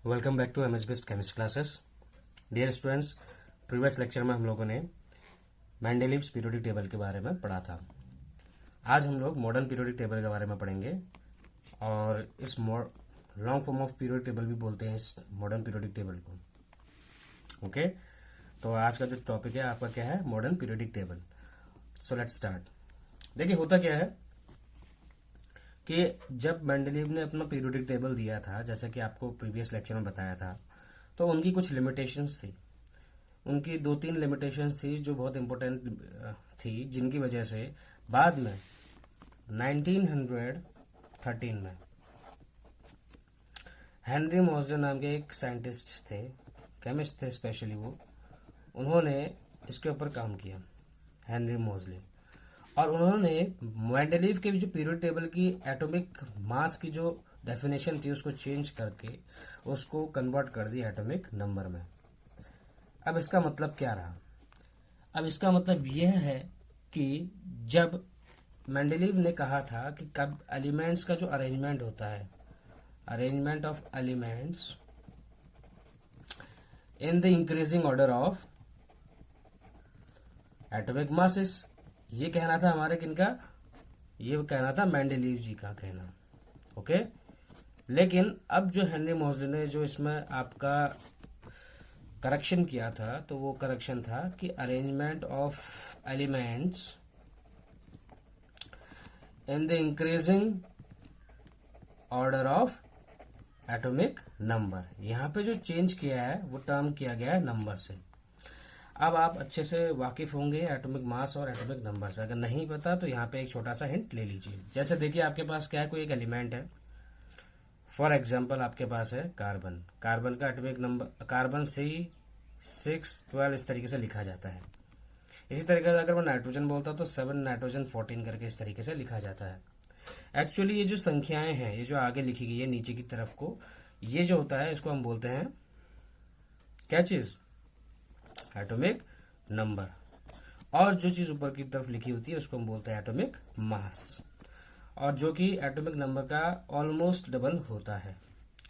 Welcome back to MS based chemistry classes. Dear students, previous lecture में हम लोगों ने मेंडलीव्स पीरियोडिक टेबल के बारे में पढ़ा था। आज हम लोग मॉडर्न पीरियोडिक टेबल के बारे में पढ़ेंगे और इस long form of periodic table भी बोलते हैं इस मॉडर्न पीरियोडिक टेबल को। ओके, तो आज का जो टॉपिक है आपका क्या है? Modern periodic table. So let's start. देखिए होता क्या है कि जब मेंडलीव ने अपना पीरियोडिक टेबल दिया था, जैसे कि आपको प्रीवियस लेक्चर में बताया था, तो उनकी कुछ लिमिटेशंस थी। उनकी 2-3 लिमिटेशंस थी जो बहुत इंपॉर्टेंट थी, जिनकी वजह से बाद में 1913 में हेनरी मोज़ले नाम के एक साइंटिस्ट थे, केमिस्ट थे स्पेशली उन्होंने इसके ऊपर काम किया, हेनरी मोज़ले। और उन्होंने मेंडलीव के जो पीरियोडिक टेबल की एटॉमिक मास की जो डेफिनेशन थी उसको चेंज करके उसको कन्वर्ट कर दिया एटॉमिक नंबर में। अब इसका मतलब क्या रहा? अब इसका मतलब यह है कि जब मेंडलीव ने कहा था कि कब एलिमेंट्स का जो अरेंजमेंट होता है, arrangement of elements in the increasing order of atomic masses, ये कहना था हमारे किनका? ये कहना था मेंडलीव जी का कहना। ओके, लेकिन अब जो हेनरी मोज़ले ने जो इसमें आपका करेक्शन किया था, तो वो करेक्शन था कि arrangement of elements in the increasing order of atomic number. यहां पे जो चेंज किया है वो टर्म किया गया है नंबर से। अब आप अच्छे से वाकिफ होंगे एटॉमिक मास और एटॉमिक नंबर से। अगर नहीं पता तो यहाँ पे एक छोटा सा हिंट ले लीजिए। जैसे देखिए आपके पास क्या है, कोई एक एलिमेंट है। फॉर एग्जांपल आपके पास है कार्बन। कार्बन का एटॉमिक नंबर कार्बन C612 इस तरीके से लिखा जाता है। इसी तरीके से अगर मैं नाइट्रोजन बोलता तो 7 नाइट्रोजन 14 करके इस तरीके से लिखा जाता है। एक्चुअली ये जो संख्याएं हैं, ये जो आगे लिखी गई है नीचे की तरफ को, ये जो होता है इसको हम बोलते हैं क्या चीज? Atomic number. और जो चीज ऊपर की तरफ लिखी होती है उसको हम बोलते हैं एटॉमिक मास, और जो कि एटॉमिक नंबर का ऑलमोस्ट डबल होता है।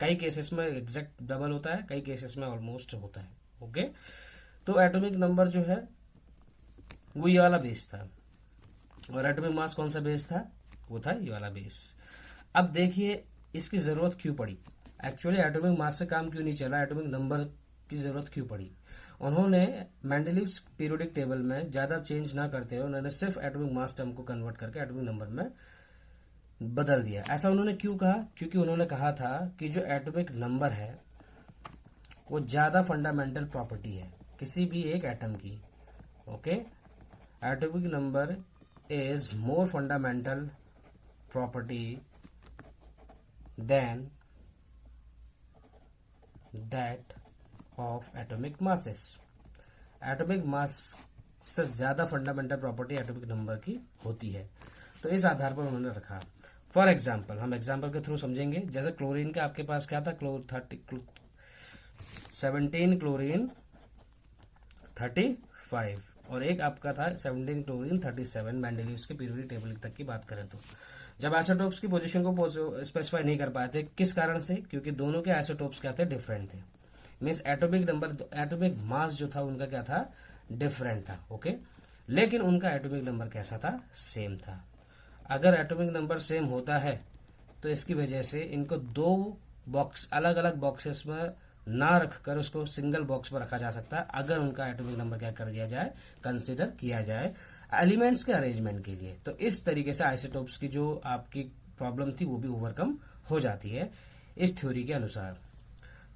कई केसेस में एग्जैक्ट डबल होता है, कई केसेस में ऑलमोस्ट होता है। ओके, तो एटॉमिक नंबर जो है वो ये वाला बेस था, और एटॉमिक मास कौन सा बेस था? वो था ये वाला बेस। अब देखिए इसकी जरूरत क्यों पड़ी? एक्चुअली एटॉमिक मास से काम क्यों नहीं चला, एटॉमिक नंबर की जरूरत क्यों पड़ी? उन्होंने मेंडलीव्स पीरियोडिक टेबल में ज्यादा चेंज ना करते हुए उन्होंने सिर्फ एटॉमिक मास टर्म को कन्वर्ट करके एटॉमिक नंबर में बदल दिया। ऐसा उन्होंने क्यों कहा? क्योंकि उन्होंने कहा था कि जो एटॉमिक नंबर है वो ज्यादा फंडामेंटल प्रॉपर्टी है किसी भी एक एटम की। Okay, atomic number is more fundamental property than that of atomic masses. Atomic mass से ज्यादा फंडामेंटल प्रॉपर्टी एटॉमिक नंबर की होती है, तो इस आधार पर उन्होंने रखा। फॉर एग्जाम्पल, हम एग्जाम्पल के थ्रू समझेंगे। जैसे क्लोरीन का आपके पास क्या था? 17 क्लोरीन 35, और एक आपका था 17 क्लोरीन 37। मेंडलीव्स के पीरियोडिक टेबल तक की बात करें तो जब आइसोटोप्स की पोजीशन को स्पेसिफाई नहीं कर पाए थे, किस कारण से? क्योंकि दोनों के आइसोटोप्स क्या थे? डिफरेंट थे। Means atomic number, atomic mass जो था उनका क्या था? डिफरेंट था। ओके, लेकिन उनका एटॉमिक नंबर कैसा था? सेम था। अगर एटॉमिक नंबर सेम होता है तो इसकी वजह से इनको दो बॉक्स, अलग अलग बॉक्सेस में ना रखकर उसको सिंगल बॉक्स में रखा जा सकता है, अगर उनका एटॉमिक नंबर क्या कर दिया जाए? कंसिडर किया जाए एलिमेंट्स के अरेंजमेंट के लिए। तो इस तरीके से आइसोटोप्स की जो आपकी प्रॉब्लम थी वो भी ओवरकम हो जाती है इस थ्योरी के अनुसार।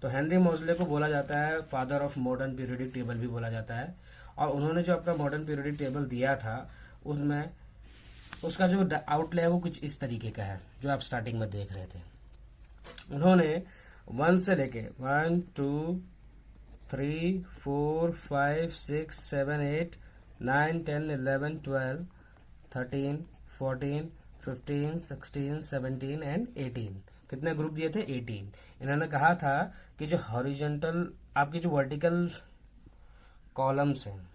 तो हेनरी मोज़ले को बोला जाता है father of modern periodic table भी बोला जाता है। और उन्होंने जो अपना मॉडर्न पीरियोडिक टेबल दिया था उसमें उसका जो आउटले है वो कुछ इस तरीके का है जो आप स्टार्टिंग में देख रहे थे। उन्होंने 1 से लेके 1 2 3 4 5 6 7 8 9 10 11 12 13 14 15 16 17 एंड 18, कितने ग्रुप दिए थे? 18। इन्होंने कहा था कि जो हॉरिजॉन्टल आपके जो वर्टिकल कॉलम्स हैं,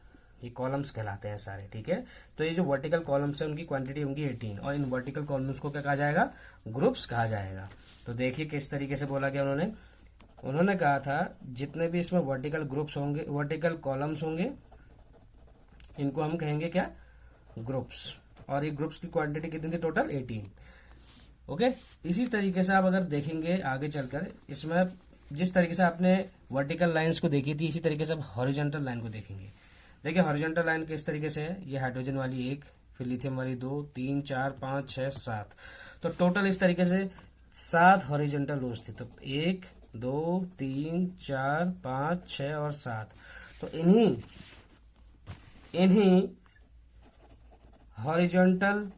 ये कॉलम्स कहलाते हैं सारे, ठीक है। तो ये जो वर्टिकल कॉलम्स हैं उनकी क्वांटिटी होंगी 18, और इन वर्टिकल कॉलम्स को क्या कहा जाएगा? ग्रुप्स कहा जाएगा। तो देखिए किस तरीके से बोला गया उन्होंने। उन्होंने कहा था जितने भी इसमें वर्टिकल ग्रुप्स होंगे, वर्टिकल कॉलम्स होंगे, इनको हम कहेंगे क्या, ग्रुप्स। और ये ग्रुप्स की क्वांटिटी कितनी थी, टोटल 18। ओके। इसी तरीके से आप अगर देखेंगे आगे चलकर, इसमें जिस तरीके से आपने वर्टिकल लाइंस को देखी थी, इसी तरीके से आप हॉरिजॉन्टल लाइन को देखेंगे। देखिए हॉरिजॉन्टल लाइन किस तरीके से है, ये हाइड्रोजन वाली 1, फिर लिथियम वाली 2, 3, 4, 5, 6, 7, तो टोटल इस तरीके से 7 हॉरिजॉन्टल रोज थी। तो 1, 2, 3, 4, 5, 6 और 7, तो इन्हीं हॉरिजॉन्टल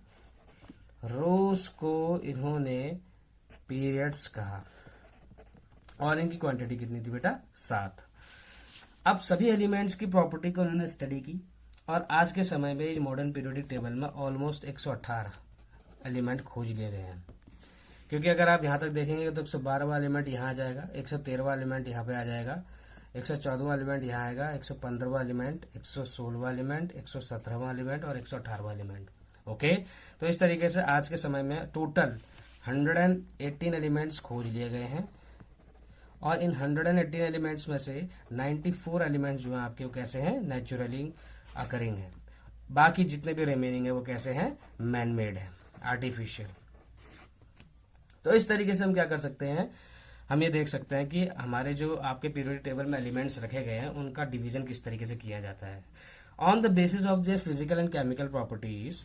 रोज को इन्होंने पीरियड्स कहा। और इनकी क्वांटिटी कितनी थी बेटा, 7। अब सभी एलिमेंट्स की प्रॉपर्टी को उन्होंने स्टडी की, और आज के समय में मॉडर्न पीरियोडिक टेबल में ऑलमोस्ट 118 एलिमेंट खोज लिए गए हैं। क्योंकि अगर आप यहाँ तक देखेंगे तो 112वां एलिमेंट यहाँ आ जाएगा, 113वां एलिमेंट यहाँ पे आ जाएगा, 114वां एलिमेंट यहाँ आएगा, 115वां एलिमेंट, 116वां एलिमेंट, 117वां एलिमेंट और 118वां एलिमेंट। ओके। तो इस तरीके से आज के समय में टोटल 118 एलिमेंट्स खोज लिए गए हैं, और इन 118 एलिमेंट्स में से 94 एलिमेंट्स जो हैं आपके, वो कैसे हैं, नेचुरली अकरिंग है। बाकी जितने भी रिमेनिंग है वो कैसे हैं, मैन मेड है, आर्टिफिशियल। तो इस तरीके से हम क्या कर सकते हैं, हम ये देख सकते हैं कि हमारे जो आपके पीरियोडिक टेबल में एलिमेंट्स रखे गए हैं उनका डिवीजन किस तरीके से किया जाता है on the basis of their physical and chemical properties,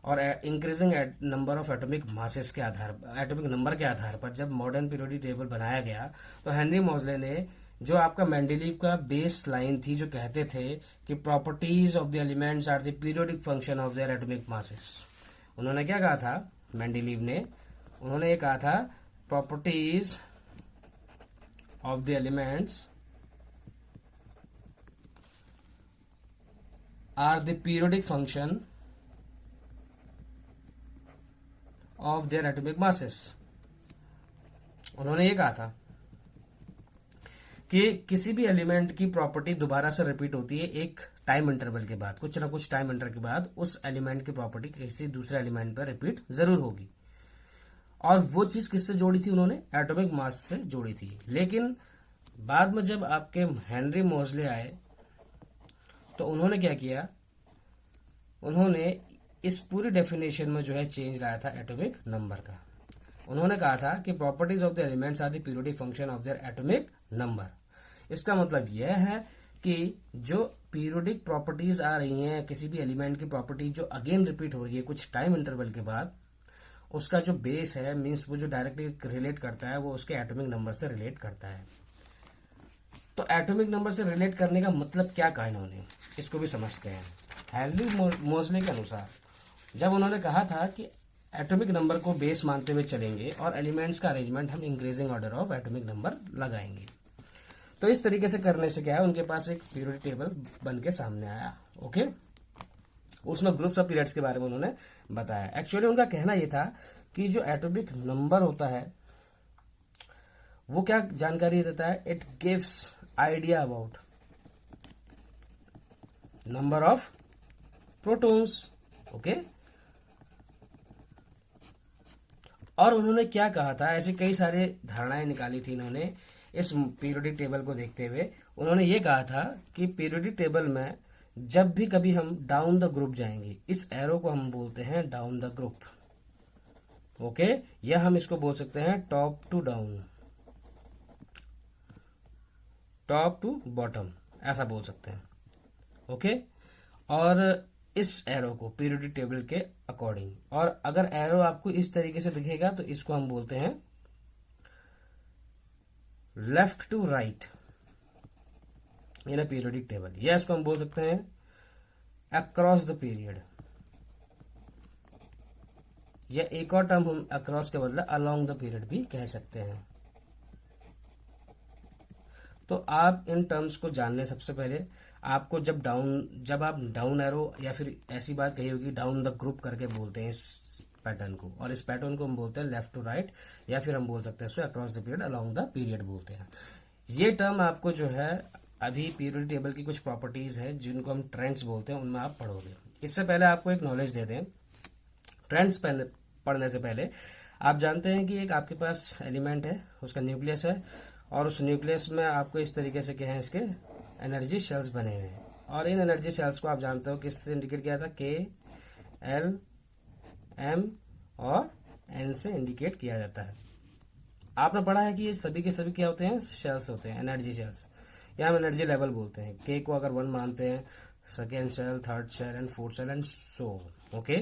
और increasing number of atomic masses के आधार, एटॉमिक नंबर के आधार पर जब मॉडर्न पीरियोडिक टेबल बनाया गया, तो हेनरी मोजले ने जो आपका मेंडेलीव का बेस लाइन थी, जो कहते थे कि properties of the elements are the periodic function of their atomic masses, उन्होंने क्या कहा था, मेंडेलीव ने, उन्होंने ये कहा था properties of the elements are the periodic function of their atomic masses. उन्होंने ये कहा था कि किसी भी एलिमेंट की प्रॉपर्टी दोबारा से रिपीट होती है एक टाइम इंटरवल के बाद, कुछ ना कुछ टाइम इंटरवल के बाद उस एलिमेंट की प्रॉपर्टी किसी दूसरे एलिमेंट पर रिपीट जरूर होगी। और वो चीज किससे जोड़ी थी, उन्होंने एटॉमिक मास से जोड़ी थी। लेकिन बाद में जब आपके हेनरी मोजले आए तो उन्होंने क्या किया, उन्होंने इस पूरी डेफिनेशन में जो है चेंज लाया था एटॉमिक नंबर का। उन्होंने कहा था कि properties of the elements are the periodic function of their atomic number. इसका मतलब यह है कि जो पीरियोडिक प्रॉपर्टीज आ रही हैं किसी भी एलिमेंट की प्रॉपर्टी जो अगेन रिपीट हो रही है कुछ टाइम इंटरवल के बाद, उसका जो बेस है, मीन्स वो जो डायरेक्टली रिलेट करता है वो उसके एटॉमिक नंबर से रिलेट करता है। तो एटॉमिक नंबर से रिलेट करने का मतलब क्या कहा इन्होंने, इसको भी समझते हैं। हेनरी मोजले के अनुसार जब उन्होंने कहा था कि एटॉमिक नंबर को बेस मानते हुए चलेंगे और एलिमेंट्स का अरेंजमेंट हम increasing order of atomic number लगाएंगे, तो इस तरीके से करने से क्या है, उनके पास एक पीरियोडिक टेबल बन के सामने आया। ओके। उसमें ग्रुप्स ऑफ पीरियड्स के बारे में उन्होंने बताया। एक्चुअली उनका कहना यह था कि जो एटॉमिक नंबर होता है वो क्या जानकारी देता है, it gives idea about number of protons. Okay. और उन्होंने क्या कहा था, ऐसी कई सारे धारणाएं निकाली थी इन्होंने इस पीरियोडिक टेबल को देखते हुए। उन्होंने ये कहा था कि पीरियोडिक टेबल में जब भी कभी हम डाउन द ग्रुप जाएंगे, इस एरो को हम बोलते हैं डाउन द ग्रुप। ओके। या हम इसको बोल सकते हैं top to down, top to bottom, ऐसा बोल सकते हैं। ओके। और इस एरो को पीरियोडिक टेबल के अकॉर्डिंग, और अगर एरो आपको इस तरीके से दिखेगा तो इसको हम बोलते हैं left to right in a periodic table, या इसको हम बोल सकते हैं अक्रॉस द पीरियड, या एक और टर्म हम अक्रॉस के बदले अलोंग द पीरियड भी कह सकते हैं। तो आप इन टर्म्स को जानने सबसे पहले आपको जब आप डाउन एरो या फिर ऐसी बात कही होगी डाउन द ग्रुप करके बोलते हैं इस पैटर्न को, और इस पैटर्न को हम बोलते हैं लेफ्ट टू राइट, या फिर हम बोल सकते हैं across the period, along the period बोलते हैं। ये टर्म आपको जो है अभी पीरियोडिक टेबल की कुछ प्रॉपर्टीज है जिनको हम ट्रेंड्स बोलते हैं, उनमें आप पढ़ोगे। इससे पहले आपको एक नॉलेज दे दें, ट्रेंड्स पढ़ने से पहले आप जानते हैं कि एक आपके पास एलिमेंट है, उसका न्यूक्लियस है, और उस न्यूक्लियस में आपको इस तरीके से क्या है, इसके एनर्जी शेल्स बने हुए हैं। और इन एनर्जी शेल्स को आप जानते हो किससे इंडिकेट किया था, के, एल, एम और एन से इंडिकेट किया जाता है। आपने पढ़ा है कि ये सभी के सभी क्या होते हैं, शेल्स होते हैं, एनर्जी शेल्स, या हम एनर्जी लेवल बोलते हैं। के को अगर 1 मानते हैं, second shell, third shell and fourth shell and so. Okay,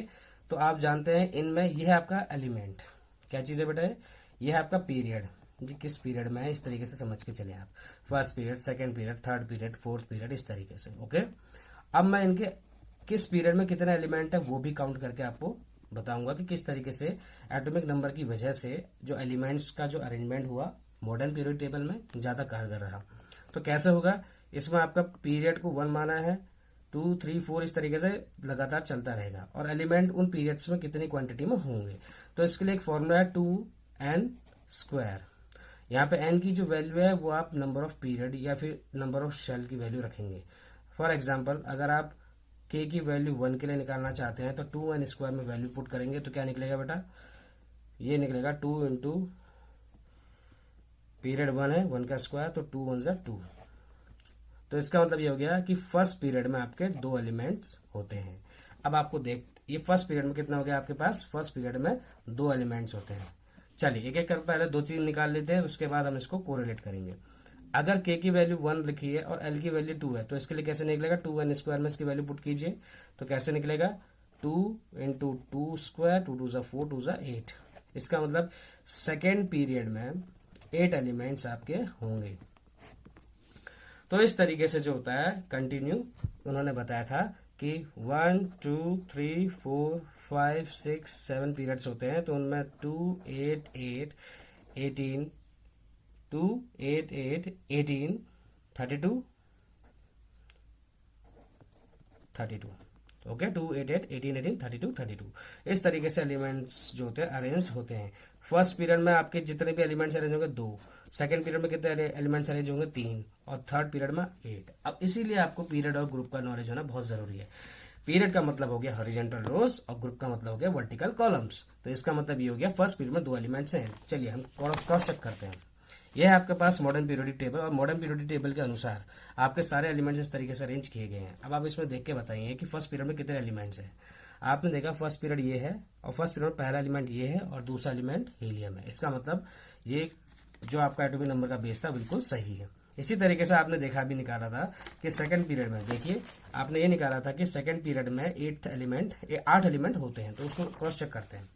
तो आप जानते हैं इनमें यह है आपका एलिमेंट, क्या चीज़ है बेटा, यह है आपका पीरियड, जी किस पीरियड में है, इस तरीके से समझ के चले आप। First period, second period, third period, fourth period, इस तरीके से। ओके, अब मैं इनके किस पीरियड में कितने एलिमेंट है वो भी काउंट करके आपको बताऊंगा कि किस तरीके से एटॉमिक नंबर की वजह से जो एलिमेंट्स का जो अरेंजमेंट हुआ मॉडर्न पीरियड टेबल में ज्यादा कारगर रहा। तो कैसे होगा, इसमें आपका पीरियड को 1 माना है, 2, 3, 4 इस तरीके से लगातार चलता रहेगा, और एलिमेंट उन पीरियड्स में कितनी क्वांटिटी में होंगे। तो इसके लिए एक फॉर्मूला है 2n²। यहाँ पे n की जो वैल्यू है वो आप नंबर ऑफ पीरियड या फिर नंबर ऑफ शेल की वैल्यू रखेंगे। फॉर एग्जाम्पल, अगर आप k की वैल्यू 1 के लिए निकालना चाहते हैं तो 2n² में वैल्यू पुट करेंगे तो क्या निकलेगा बेटा, ये निकलेगा 2 इंटू पीरियड 1 है, 1 का स्क्वायर, तो 2 1 2। तो इसका मतलब ये हो गया कि फर्स्ट पीरियड में आपके 2 एलिमेंट्स होते हैं। अब आपको ये फर्स्ट पीरियड में कितना हो गया आपके पास, फर्स्ट पीरियड में 2 एलिमेंट्स होते हैं। चलिए एक एक कर पहले 2-3 निकाल लेते हैं, उसके बाद हम इसको कोरिलेट करेंगे। अगर k की वैल्यू 1 लिखी है और l की वैल्यू 2 है तो इसके लिए कैसे निकलेगा, 2n² में इसकी वैल्यू पुट कीजिए तो कैसे निकलेगा, 2 इंटू 2², 2 2 4, 2 8। इसका मतलब सेकेंड पीरियड में 8 एलिमेंट्स आपके होंगे। तो इस तरीके से जो होता है कंटिन्यू, उन्होंने बताया था कि 1 2 3 4 5 6 7 पीरियड्स होते हैं, तो उनमें 2 8 8 18 2 8 8 18 32 32। ओके, 2 8 8 18 18 32 32 इस तरीके से एलिमेंट्स जो होते हैं अरेंज्ड होते हैं। फर्स्ट पीरियड में आपके जितने भी एलिमेंट्स अरेंज होंगे 2, सेकंड पीरियड में कितने एलिमेंट्स अरेंज होंगे 3, और थर्ड पीरियड में 8। अब इसीलिए आपको पीरियड और ग्रुप का नॉलेज होना बहुत जरूरी है। पीरियड का मतलब हो गया हॉरिजॉन्टल रोज और ग्रुप का मतलब हो गया वर्टिकल कॉलम्स। तो इसका मतलब ये हो गया फर्स्ट पीरियड में 2 एलिमेंट्स हैं। चलिए हम क्रॉस चेक करते हैं। यह है आपके पास मॉडर्न पीरियोडिक टेबल, और मॉडर्न पीरियोडिक टेबल के अनुसार आपके सारे एलिमेंट्स इस तरीके से अरेंज किए गए हैं। अब आप इसमें देख के बताइए कि फर्स्ट पीरियड में कितने एलिमेंट्स हैं। आपने देखा फर्स्ट पीरियड ये है, और फर्स्ट पीरियड में पहला एलिमेंट ये है और दूसरा एलिमेंट हीलियम है। इसका मतलब ये जो आपका एटॉमिक नंबर का बेस था बिल्कुल सही है। इसी तरीके से आपने देखा भी निकाला था कि सेकंड पीरियड में, देखिए आपने ये निकाला था कि सेकंड पीरियड में 8 एलिमेंट होते हैं। तो उसको क्रॉस चेक करते हैं।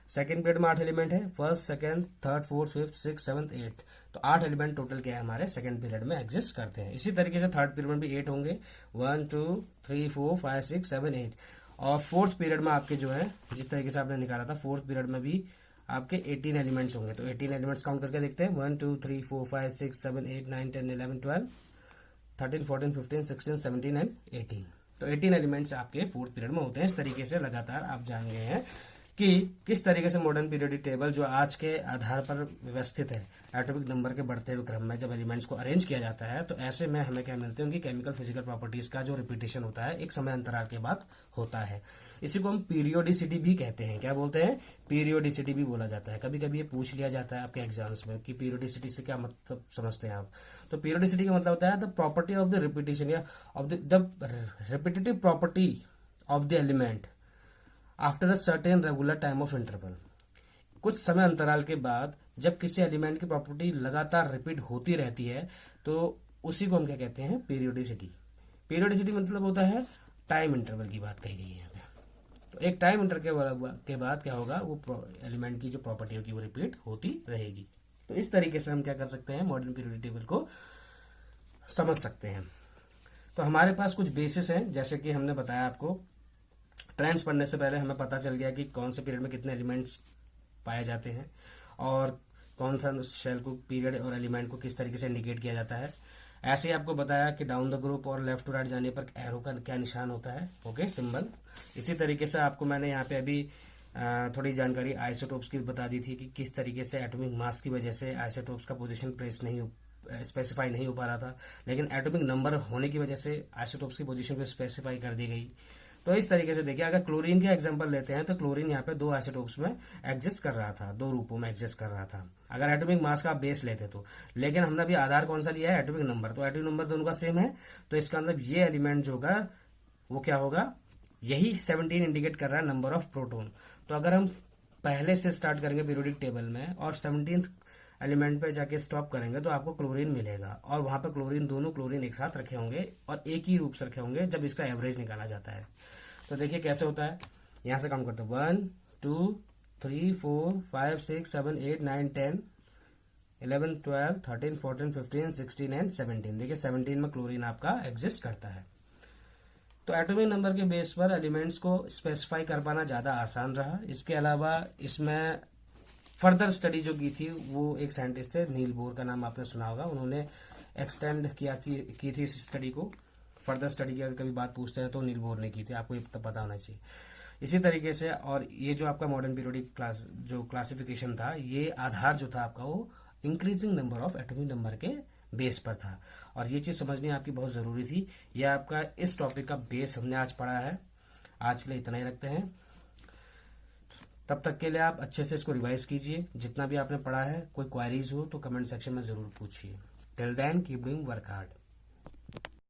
सेकंड पीरियड में 8 एलिमेंट है, first second third fourth fifth six seventh 8, तो 8 एलिमेंट टोटल क्या है हमारे सेकंड पीरियड में एग्जिस्ट करते हैं। इसी तरीके से थर्ड पीरियड में भी 8 होंगे, 1 2 3 4 5 6 7 8। और फोर्थ पीरियड में आपके जो है जिस तरीके से आपने निकाला था, फोर्थ पीरियड में भी आपके 18 एलिमेंट्स होंगे। तो 18 एलिमेंट्स काउंट करके देखते हैं, 1 2 3 4 5 6 7 8 9 10 11 12 13 14 15 16 17 एंड 18। तो 18 एलिमेंट्स आपके फोर्थ पीरियड में होते हैं। इस तरीके से लगातार आप जान गए हैं कि किस तरीके से मॉडर्न पीरियोडिक टेबल जो आज के आधार पर व्यवस्थित है एटॉमिक नंबर के बढ़ते हुए क्रम में जब एलिमेंट्स को अरेंज किया जाता है, तो ऐसे में हमें क्या मिलते हैं कि केमिकल फिजिकल प्रॉपर्टीज का जो रिपीटेशन होता है एक समय अंतराल के बाद होता है। इसी को हम पीरियोडिसिटी भी कहते हैं। क्या बोलते हैं, पीरियोडिसिटी भी बोला जाता है। कभी कभी ये पूछ लिया जाता है आपके एग्जाम्स में कि पीरियोडिसिटी से क्या मतलब समझते हैं आप। तो पीरियोडिसिटी का मतलब होता है the property of the repetition या of the repetitive property of the element after a certain regular time of interval. कुछ समय अंतराल के बाद जब किसी एलिमेंट की प्रॉपर्टी लगातार रिपीट होती रहती है तो उसी को हम क्या कहते हैं, पीरियोडिसिटी। पीरियोडिसिटी मतलब होता है टाइम इंटरवल की बात कही गई है यहाँ पे। तो एक टाइम इंटरवल के बाद क्या होगा, वो एलिमेंट की जो प्रॉपर्टी होगी वो रिपीट होती रहेगी। तो इस तरीके से हम क्या कर सकते हैं, मॉडर्न पीरियोडिक टेबल को समझ सकते हैं। तो हमारे पास कुछ बेसिस हैं, जैसे कि हमने बताया आपको ट्रेंड्स पढ़ने से पहले हमें पता चल गया कि कौन से पीरियड में कितने एलिमेंट्स पाए जाते हैं और कौन सा शेल को पीरियड और एलिमेंट को किस तरीके से इंडिकेट किया जाता है। ऐसे ही आपको बताया कि डाउन द ग्रुप और लेफ्ट टू राइट जाने पर एरो का क्या निशान होता है, ओके, सिंबल। इसी तरीके से आपको मैंने यहाँ पे अभी थोड़ी जानकारी आइसोटोप्स की बता दी थी कि किस तरीके से एटॉमिक मास की वजह से आइसोटोप्स का पोजीशन प्लेस नहीं स्पेसिफाई नहीं हो पा रहा था, लेकिन एटॉमिक नंबर होने की वजह से आइसोटोप्स की पोजीशन को स्पेसिफाई कर दी गई। तो इस तरीके से देखिए, अगर क्लोरीन का एग्जांपल लेते हैं तो क्लोरीन यहाँ पे 2 आइसोटोप्स में एग्जिस्ट कर रहा था, 2 रूपों में एग्जिस्ट कर रहा था अगर एटॉमिक मास का बेस लेते तो। लेकिन हमने अभी आधार कौन सा लिया है, एटॉमिक नंबर, तो एटॉमिक नंबर दोनों का सेम है, तो इसका मतलब ये एलिमेंट जो होगा वो क्या होगा, यही 17 इंडिकेट कर रहा है नंबर ऑफ प्रोटॉन। तो अगर हम पहले से स्टार्ट करेंगे पीरियोडिक टेबल में और 17th एलिमेंट पे जाके स्टॉप करेंगे तो आपको क्लोरीन मिलेगा, और वहां पे क्लोरीन, दोनों क्लोरीन एक साथ रखे होंगे और एक ही रूप से रखे होंगे जब इसका एवरेज निकाला जाता है। तो देखिए कैसे होता है, यहां से काउंट करते हैं 1 2 3 4 5 6 7 8 9 10 11 12 13 14 15 16 एंड 17। देखिए 17 में क्लोरीन आपका एग्जिस्ट करता है। तो एटॉमिक नंबर के बेस पर एलिमेंट्स को स्पेसिफाई कर पाना ज़्यादा आसान रहा। इसके अलावा इसमें फर्दर स्टडी जो की थी वो एक साइंटिस्ट थे, नील बोर का नाम आपने सुना होगा, उन्होंने एक्सटेंड की थी इस स्टडी को। फर्दर स्टडी की अगर कभी बात पूछते हैं तो नील बोर ने की थी, आपको ये तो पता होना चाहिए। इसी तरीके से, और ये जो आपका मॉडर्न पीरियोडिक क्लास जो क्लासिफिकेशन था, ये आधार जो था आपका वो increasing number of atomic number के बेस पर था, और ये चीज़ समझनी आपकी बहुत ज़रूरी थी। यह आपका इस टॉपिक का बेस हमने आज पढ़ा है। आज के लिए इतना ही रखते हैं, तब तक के लिए आप अच्छे से इसको रिवाइज कीजिए जितना भी आपने पढ़ा है। कोई क्वारीज हो तो कमेंट सेक्शन में ज़रूर पूछिए। Till then keep doing work hard.